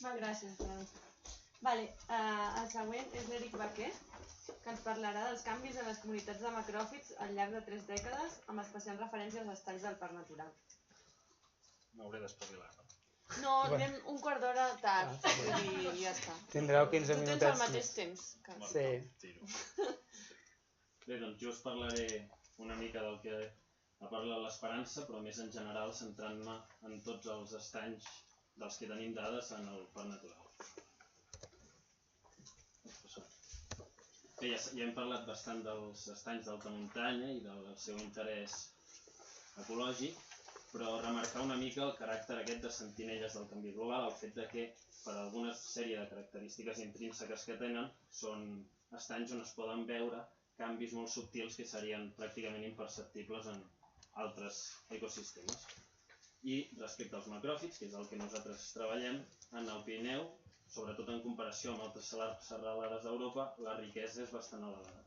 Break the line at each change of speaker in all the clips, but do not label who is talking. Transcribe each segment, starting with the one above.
Fan gràcies, doncs. Vale, el següent és l'Eric Baquer, que ens parlarà dels canvis en les comunitats de macròfits al llarg de 3 dècades, amb especial referència als estalls del parc natural.
M'hauré d'espavilar, no?
No, anem un quart d'hora tard, i ja està.
Tindreu 15 minutets.
Tu tens el mateix temps.
Sí.
Bé, doncs jo us parlaré una mica del que ha parlat l'Esperança, però més en general centrant-me en tots els estanys dels que tenim dades en el parc natural. Bé, ja hem parlat bastant dels estanys d'alta muntanya i del seu interès ecològic, però remarcar una mica el caràcter aquest de sentinelles del canvi global, el fet de que, per alguna sèrie de característiques intrínseques que tenen, són estanys on es poden veure canvis molt subtils que serien pràcticament imperceptibles en altres ecosistemes. I respecte als macròfits, que és el que nosaltres treballem, en el Pirineu, sobretot en comparació amb altres serralades d'Europa, la riquesa és bastant elevada.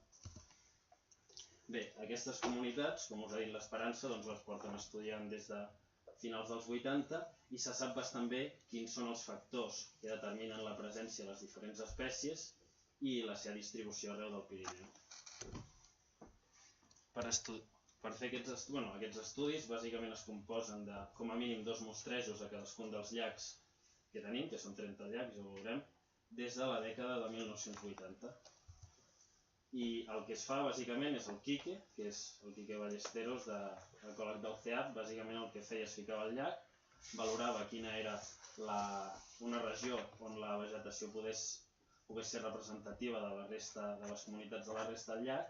Bé, aquestes comunitats, com us ha dit l'Esperança, les porten estudiant des de finals dels 80 i se sap bastant bé quins són els factors que determinen la presència de les diferents espècies i la seva distribució arreu del Pirineu. Per fer aquests estudis, bàsicament es composen de, com a mínim, 2 mostrejos a cadascun dels llacs que tenim, que són 30 llacs, ja ho veurem, des de la dècada de 1980. I el que es fa, bàsicament, és el Quique, que és el Quique Ballesteros, ecòleg del CEAP. Bàsicament el que feia es ficava al llac, valorava quina era una regió on la vegetació pogués ser representativa de la resta de les comunitats de la resta del llac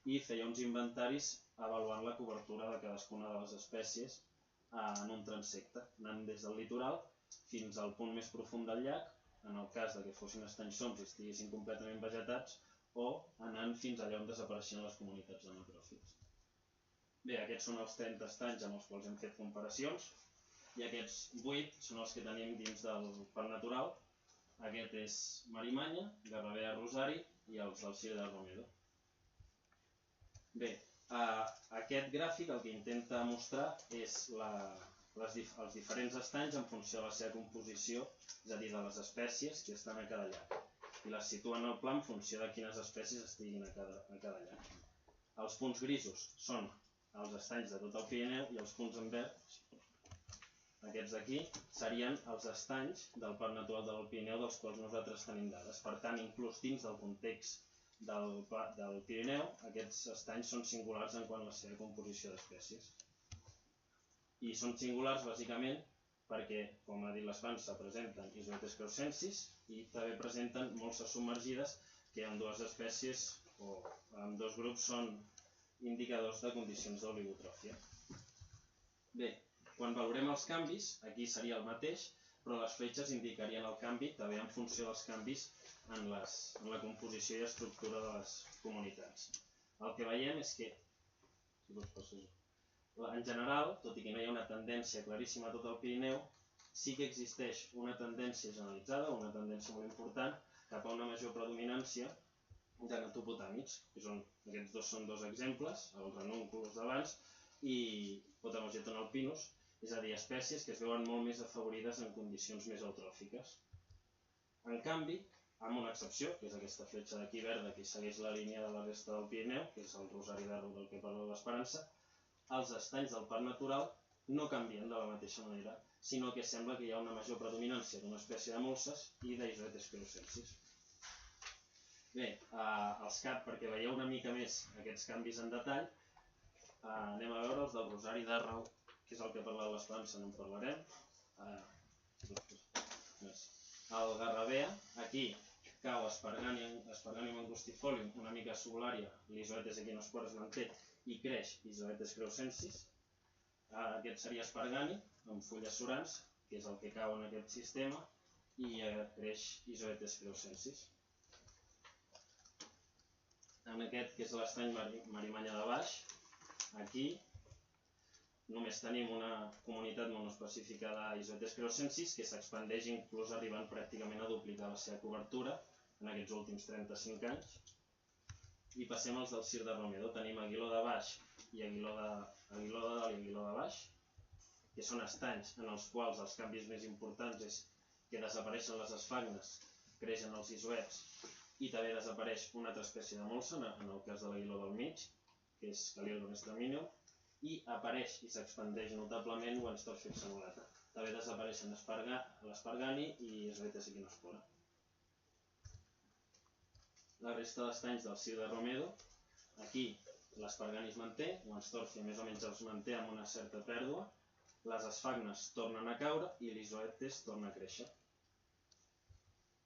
i feia uns inventaris avaluant la cobertura de cadascuna de les espècies en un transecte, anant des del litoral fins al punt més profund del llac, en el cas que fossin estanys soms i estiguessin completament vegetats, o anant fins allà on desapareixien les comunitats de macròfits. Bé, aquests són els 30 estanys amb els quals hem fet comparacions, i aquests 8 són els que tenim dins del parc natural. Aquest és Marimanya, Garrabea, Rosari i els del Cir de Romedo. Bé, aquest gràfic el que intenta mostrar és els diferents estanys en funció de la seva composició, és a dir, de les espècies que estan a cada llac, i les situa en el pla en funció de quines espècies estiguin a cada llac. Els punts grisos són els estanys de tot el Pirineu i els punts en verd, aquests d'aquí, serien els estanys del Parc Natural del Pirineu dels quals nosaltres tenim dades. Per tant, inclús dins del context del Pirineu, aquests estanys són singulars en quant a la seva composició d'espècies. I són singulars bàsicament perquè, com ha dit l'Esperança, presenten Isoetes creusensis i també presenten molses submergides que en dues espècies o en dos grups són indicadors de condicions d'oligotròfia. Bé, quan valorem els canvis, aquí seria el mateix, però les fletxes indicarien el canvi també en funció dels canvis en la composició i estructura de les comunitats. El que veiem és que, en general, tot i que no hi ha una tendència claríssima a tot el Pirineu, sí que existeix una tendència generalitzada, una tendència molt important, cap a una major predominància de gnatopotàmids, que aquests dos són dos exemples, el ranunculus d'abans i Potamogeton alpinus, és a dir, espècies que es veuen molt més afavorides en condicions més eutròfiques. En canvi, amb una excepció, que és aquesta fletxa d'aquí verda que segueix la línia de la resta del Pirineu, que és el Rosari d'Arro del que parla l'Esperança, els estanys del parc natural no canvien de la mateixa manera, sinó que sembla que hi ha una major predominància d'una espècie de molses i d'Isoetes creusensis. Bé, els CAP, perquè veieu una mica més aquests canvis en detall, anem a veure els del Rosari d'Arro, que és el que parla l'Esperança, no en parlarem. El Garrabea, aquí cau Asperganium angustifolium, una mica subulària, l'Isoetes equinosporus manté, i creix Isoetes creusensis. Aquest seria Aspergani, amb fulles surants, que és el que cau en aquest sistema, i creix Isoetes creusensis. En aquest, que és l'estany Marimanya de baix, aquí només tenim una comunitat monoespecífica d'Isoetes creusensis que s'expandeix inclús arribant pràcticament a duplicar la seva cobertura en aquests últims 35 anys. I passem als del Cir de Romedo. Tenim Aguiló de baix i Aguiló de dalt i Aguiló de baix, que són estanys en els quals els canvis més importants és que desapareixen les esfagnes, creixen els isoets i també desapareix una altra espècie de molsa, en el cas de l'aguiló del mig, que és Calilon stramineo, i apareix i s'expandeix notablement Wenstorfia exanulata. També desapareixen l'espargani i Zoetes equinospora. La resta d'estanys del Cir de Romedo, aquí l'espargani es manté, Wenstorfia més o menys els manté amb una certa pèrdua, les esfagnes tornen a caure i l'Izoetes torna a créixer.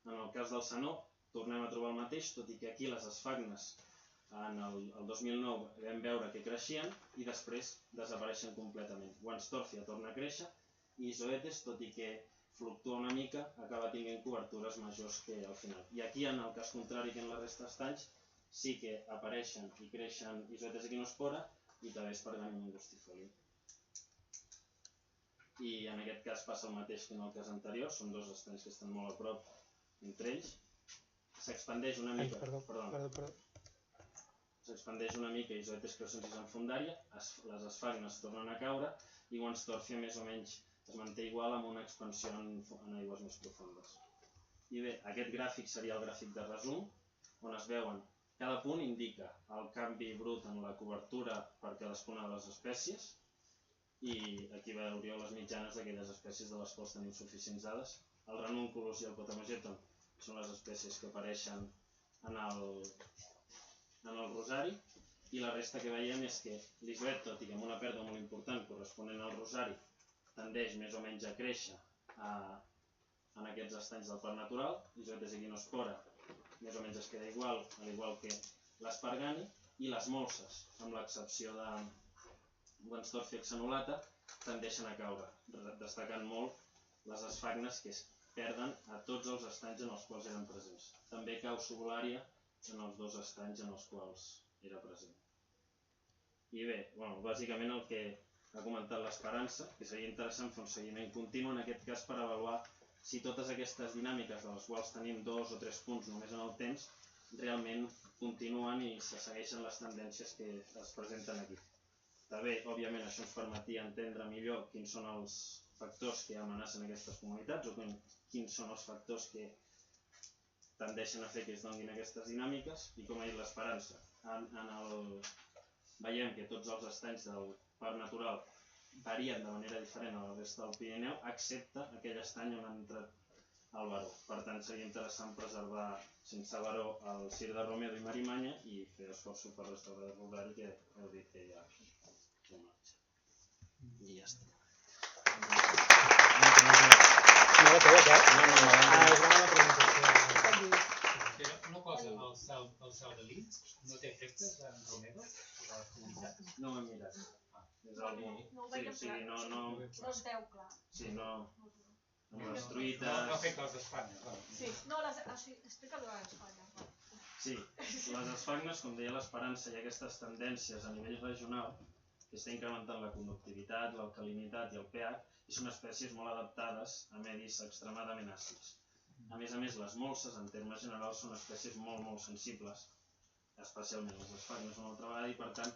En el cas del Sanó, tornem a trobar el mateix, tot i que aquí les esfagnes en el 2009 vam veure que creixien i després desapareixen completament. Wenstorfia torna a créixer i Izoetes, tot i que fluctua una mica, acaba tenint cobertures majors que al final. I aquí, en el cas contrari que en la resta d'estanys, sí que apareixen i creixen Izoetes equinospora i també Sparganium angustifolium. I en aquest cas passa el mateix que en el cas anterior, són dos estanys que estan molt a prop entre ells. S'expandeix una mica, s'expandeix una mica Izoetes crescensis en fundària, les esfagnes tornen a caure i Wenstorfia més o menys es manté igual amb una expansió en aigües més profundes. I bé, aquest gràfic seria el gràfic de resum, on es veuen, cada punt indica el canvi brut en la cobertura per cadascuna de les espècies i aquí veuríeu les mitjanes d'aquelles espècies de les quals tenim suficients dades. El Ranunculus i el Potamogeton són les espècies que apareixen en el rosari i la resta que veiem és que l'Izoet, tot i que amb una pèrdua molt important corresponent al rosari, tendeix més o menys a créixer en aquests estanys del parc natural. Izoetes equinospora més o menys es queda igual, al igual que l'espargani, i les molses, amb l'excepció de Wenstorfia exanulata, tendeixen a caure, destacant molt les esfagnes que es perden a tots els estanys en els quals eren presents. També cau Subularia en els dos estanys en els quals era present. I bé, bàsicament el que ha comentat l'Esperança, que seria interessant fer un seguiment continu, en aquest cas per avaluar si totes aquestes dinàmiques de les quals tenim 2 o 3 punts només en el temps, realment continuen i se segueixen les tendències que es presenten aquí. També, òbviament, això ens permetia entendre millor quins són els factors que amenacen aquestes comunitats o quins són els factors que tendeixen a fer que es donin aquestes dinàmiques i, com ha dit l'Esperança, veiem que tots els estanys del parc natural varien de manera diferent a la resta del Pirineu, excepte aquell estany on ha entrat el baró. Per tant, seria interessant preservar sense baró el Cir de Romedo i Marimanya i fer esforços per restaurar el rosari, que heu dit que ja en marxa. I ja està.
Una cosa, el cel de Linz no té efectes en Romedo?
No ho hem mirat. És algú...
No ho veiem clar. No es veu clar.
Sí, no... Amb les truites...
No afecta els d'Espanya.
Sí, no, explica-ho a l'Espanya.
Sí, les esfagnes, com deia l'Esperança, hi ha aquestes tendències a nivell regional que està incrementant la conductivitat, l'alcalinitat i el pH i són espècies molt adaptades a medis extremadament àcids. A més, les molses, en termes generals, són espècies molt sensibles, especialment les esfagnes una altra vegada, i per tant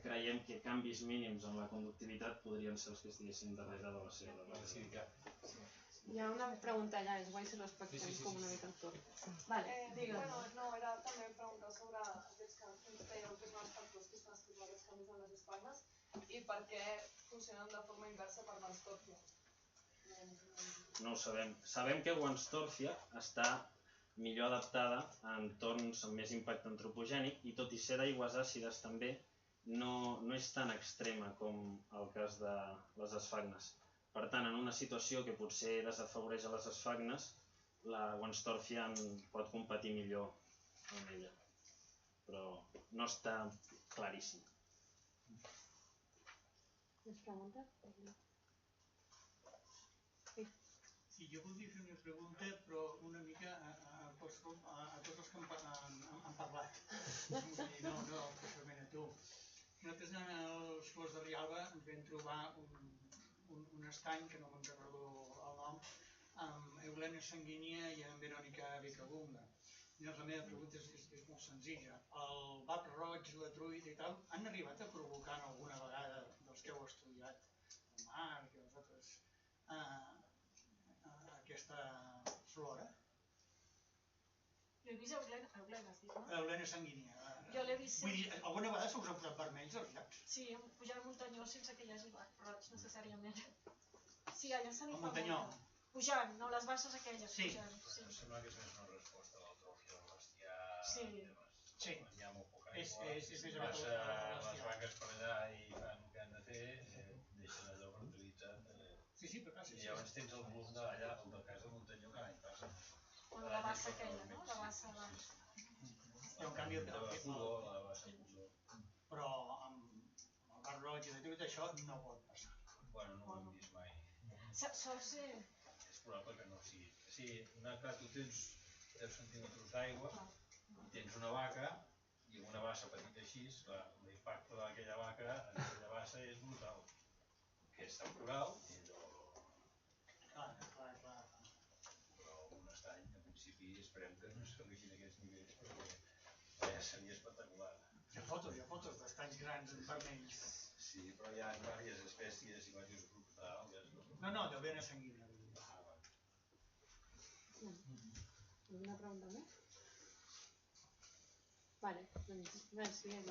creiem que canvis mínims en la conductivitat podrien ser els que estiguessin darrere de la seva reversibilitat.
Hi ha una pregunta allà, és guai si respectem com una mica el torn. Vale, digue'm.
No, era també preguntar sobre aquests canvis, ens dèieu que són els factors que estan fent aquests canvis en les espagnes i per què funcionen de forma inversa per Wenstorfia.
No ho sabem. Sabem que Wenstorfia està millor adaptada a entorns amb més impacte antropogènic i tot i ser d'aigües àcides també no és tan extrema com el cas de les esfagnes. Per tant, en una situació que potser desafavoreix a les esfagnes, la Wenstorfia pot competir millor amb ella. Però no està claríssim.
Més preguntes?
Sí, jo voldria fer una pregunta, però una mica a tots els que han parlat. No, especialment a tu. Nosaltres en els Flors de Rialba ens vam trobar un estany, que no me'n recordo el nom, amb Eulènia sanguínia i amb Verònica Vicabunga. Llavors la meva pregunta és molt senzilla. El bap roig, la truita i tal, han arribat a provocar alguna vegada, dels que heu estudiat, el Marc i els altres, aquesta flora.
Jo he vist Eulena, has dit, no?
L'eulena sanguínia.
Jo l'he vist
Vull dir, alguna vegada se us han posat vermells els llacs?
Sí, pujar al muntanyó sense que hi hagi roig necessàriament. Sí, allà se n'hi
Al
fa
muntanyó?
molta. Pujant, no, les basses aquelles,
Sí.
pujant.
Em sembla que és més una resposta a l'atròfia del bestiar.
Sí.
Sí.
Quan hi ha molt poca
És
aigua,
més
passa
aviat al
les
bestiar.
vaques per allà i fan el que han de fer, deixen allò fertilitzat.
Sí, però clar, sí.
I llavors tens el volum d'allà, el del cas del muntanyó, cada any passa.
O la bassa aquella, no? La bassa de...
Però en canvi,
La Pudó, la bassa Pudó.
però amb el bar roig i tot això no pot passar.
Bueno, no ho hem vist mai.
Sol ser...
És probable que no sigui. Sí, clar, tu tens 10 centímetres d'aigua i tens una vaca i una bassa petita així, l'impacte d'aquella vaca en aquella bassa és brutal. Que és temporal i allò...
Clar.
Però un estany, en principi, esperem que no s'arribin a aquests nivells perquè seria espectacular.
Hi ha fotos d'estanys grans vermells.
Sí, però hi ha diverses espècies i diversos grups d'algues.
No, d'eulena sanguínia.
Alguna pregunta més? Vale, doncs, gràcies.